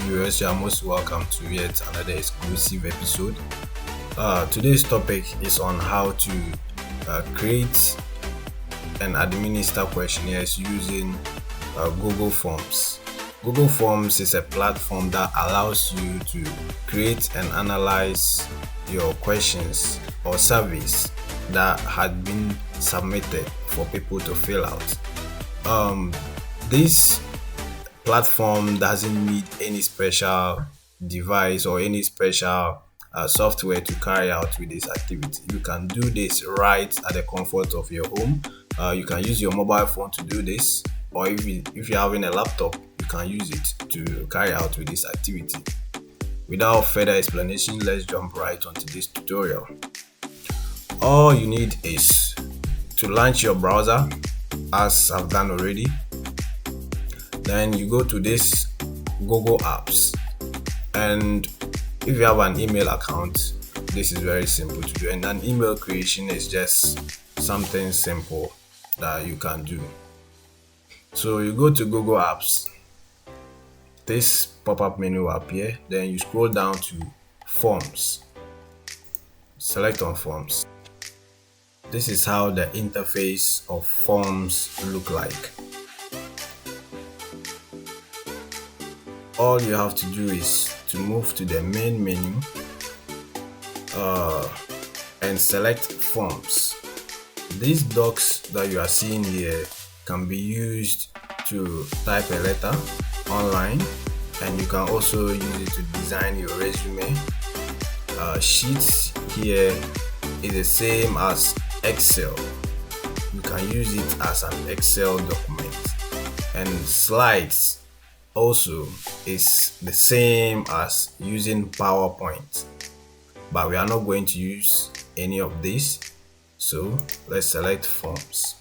viewers, you are most welcome to yet another exclusive episode. Today's topic is on how to create and administer questionnaires using Google Forms. Google Forms is a platform that allows you to create and analyze your questions or surveys that had been submitted for people to fill out. This platform doesn't need any special device or any special software to carry out with this activity. You can do this right at the comfort of your home. You can use your mobile phone to do this, or if you're having a laptop, you can use it to carry out with this activity. Without further explanation, let's jump right onto this tutorial. All you need is to launch your browser, as I've done already. Then you go to this Google Apps, and if you have an email account, this is very simple to do, and an email creation is just something simple that you can do. So you go to Google Apps, this pop-up menu will appear, then you scroll down to Forms, select on Forms. This is how the interface of Forms look like. All you have to do is to move to the main menu and select Forms. These docs that you are seeing here can be used to type a letter online, and you can also use it to design your resume. Sheets here is the same as Excel. You can use it as an Excel document, and slides also is the same as using PowerPoint, but we are not going to use any of these. So let's select Forms.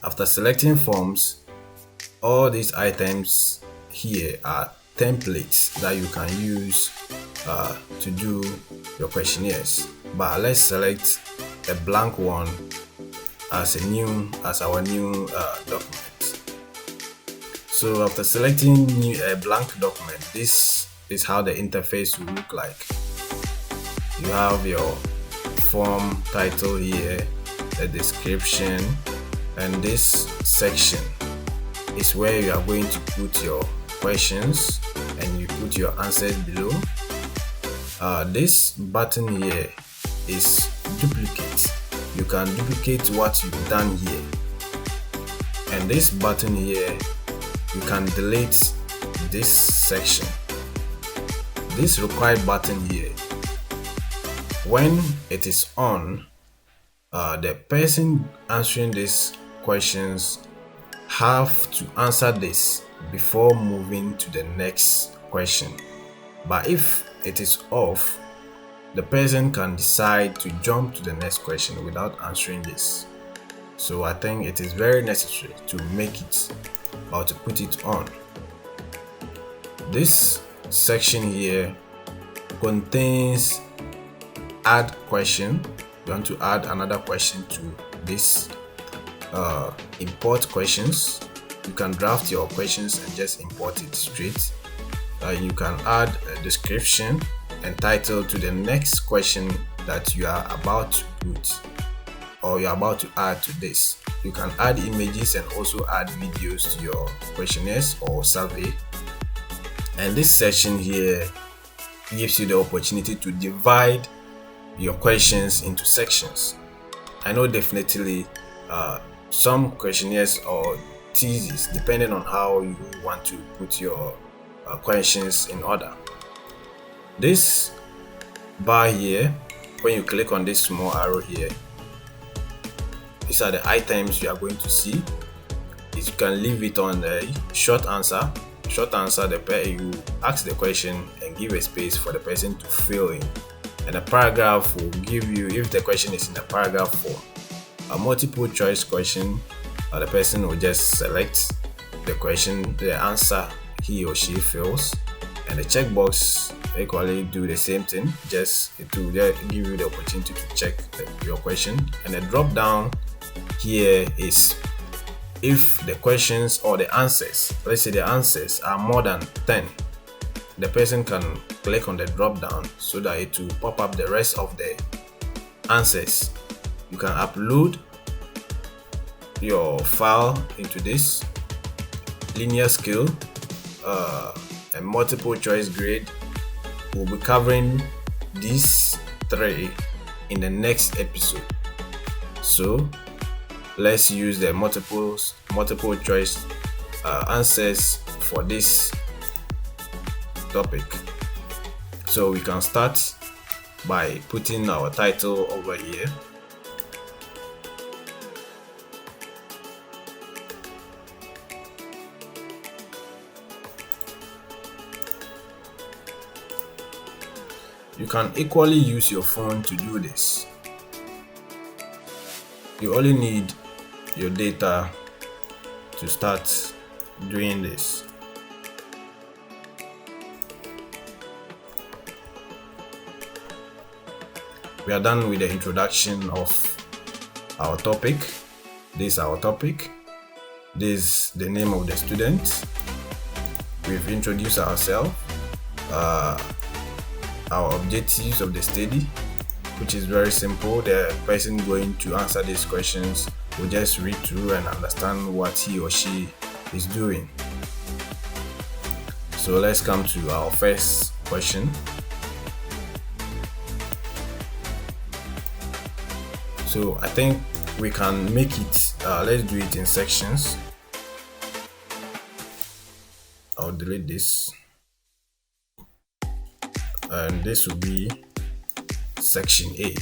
After selecting Forms, all these items here are templates that you can use to do your questionnaires, but let's select a blank one as our new document. So after selecting a blank document, this is how the interface will look like. You have your form title here, a description, and this section is where you are going to put your questions and you put your answers below. This button here is duplicate. You can duplicate what you've done here, and this button here, you can delete this section. This required button here, when it is on, the person answering these questions have to answer this before moving to the next question. But if it is off, the person can decide to jump to the next question without answering this. So I think it is very necessary to make it or to put it on. This section here contains add question. You want to add another question to this. Import questions. You can draft your questions and just import it straight. You can add a description and title to the next question that you are about to put, or you are about to add to this. You can add images and also add videos to your questionnaires or survey. And this section here gives you the opportunity to divide your questions into sections. I know definitely some questionnaires or theses, depending on how you want to put your questions in order. This bar here, when you click on this small arrow here, these are the items you are going to see. You can leave it on a short answer. You ask the question and give a space for the person to fill in, and a paragraph will give you, if the question is in a paragraph form. A multiple choice question, the person will just select the question, the answer he or she fills, and the checkbox equally do the same thing. Just it will give you the opportunity to check your question, and the drop down here is if the questions or the answers, let's say the answers are more than 10, the person can click on the drop down so that it will pop up the rest of the answers. You can upload your file into this linear scale and multiple choice grade. We'll be covering these 3 in the next episode. So let's use the multiple choice answers for this topic. So we can start by putting our title over here. You can equally use your phone to do this. You only need your data to start doing this. We are done with the introduction of our topic. This is our topic. This is the name of the student. We've introduced ourselves, our objectives of the study, which is very simple. The person going to answer these questions will just read through and understand what he or she is doing. So let's come to our first question. So I think we can make it, let's do it in sections. I'll delete this. And this will be section A.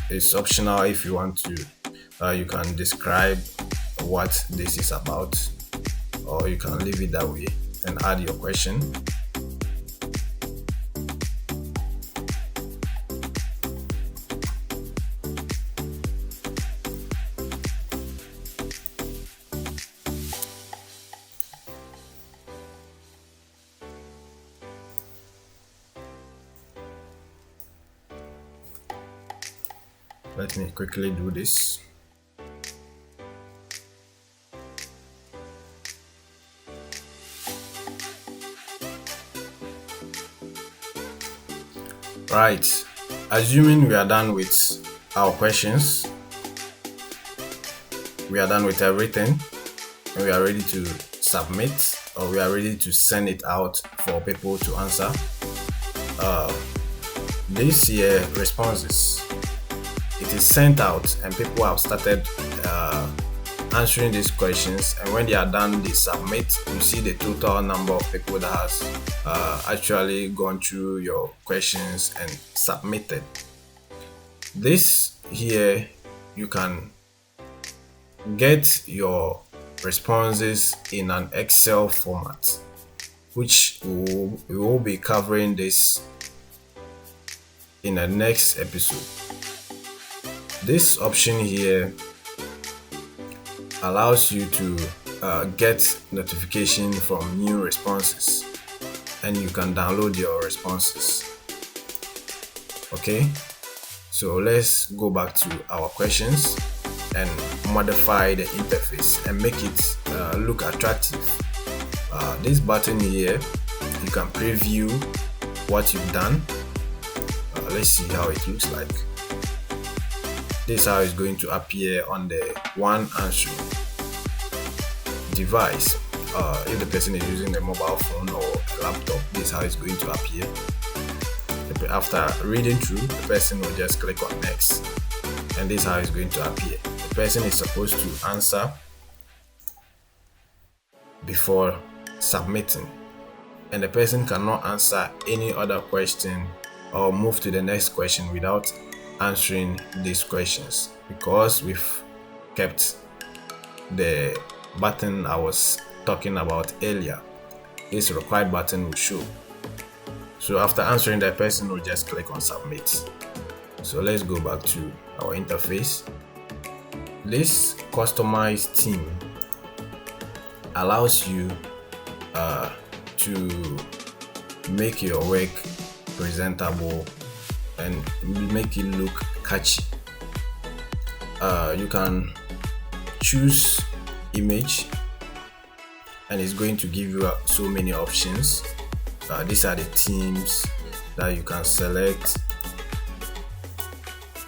It's optional if you want to. You can describe what this is about, or you can leave it that way and add your question. Let me quickly do this. Right, assuming we are done with our questions, we are done with everything, and we are ready to submit, or we are ready to send it out for people to answer. This here responses, it is sent out and people have started answering these questions, and when they are done they submit. You see the total number of people that has actually gone through your questions and submitted. This here, you can get your responses in an Excel format, which we will be covering this in the next episode. This option here allows you to get notification from new responses, and you can download your responses. Okay, so let's go back to our questions and modify the interface and make it look attractive. This button here, you can preview what you've done. Let's see how it looks like. This is how it's going to appear on the one answering device. If the person is using a mobile phone or a laptop, this is how it's going to appear. After reading through, the person will just click on next, and this is how it's going to appear. The person is supposed to answer before submitting, and the person cannot answer any other question or move to the next question without answering these questions, because we've kept the button I was talking about earlier. This required button will show. So after answering, the person will just click on submit. So let's go back to our interface. This customized theme allows you to make your work presentable and make it look catchy. You can choose image, and it's going to give you so many options. These are the themes that you can select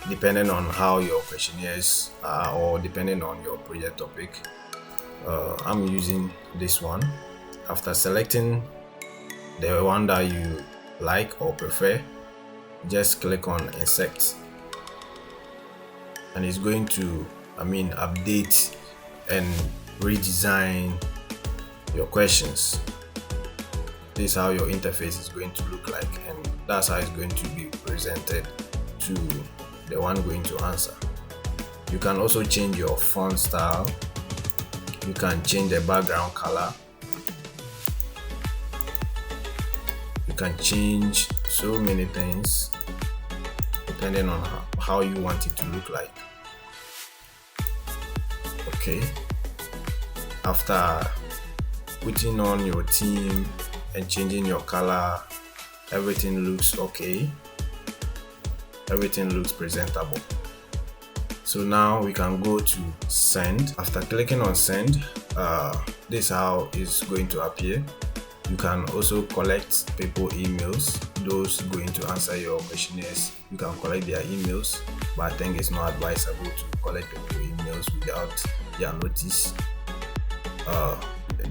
depending on how your questionnaires are, or depending on your project topic. I'm using this one. After selecting the one that you like or prefer, just click on insert, and it's going to update and redesign your questions. This is how your interface is going to look like, and that's how it's going to be presented to the one going to answer. You can also change your font style. You can change the background color. You can change so many things depending on how you want it to look like. Okay, after putting on your theme and changing your color, everything looks okay. Everything looks presentable. So now we can go to send. After clicking on send, this is how it's going to appear. You can also collect people emails. Those going to answer your questionnaires, you can collect their emails, but I think it's not advisable to collect people emails without their notice.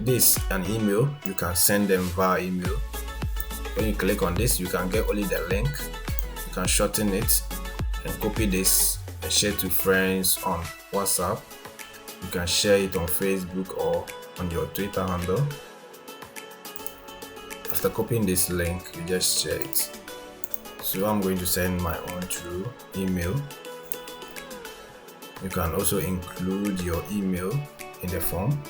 This an email, you can send them via email. When you click on this, you can get only the link. You can shorten it and copy this and share to friends on WhatsApp. You can share it on Facebook or on your Twitter handle. After copying this link, you just share it. So I'm going to send my own through email. You can also include your email in the form.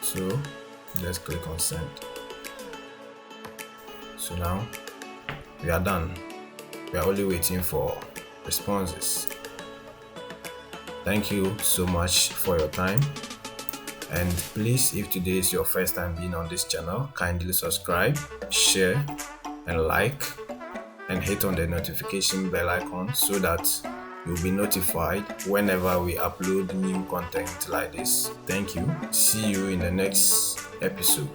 So just click on send. So now we are done. We are only waiting for responses. Thank you so much for your time. And please, if today is your first time being on this channel, kindly subscribe, share, and like, and hit on the notification bell icon so that you'll be notified whenever we upload new content like this. Thank you. See you in the next episode.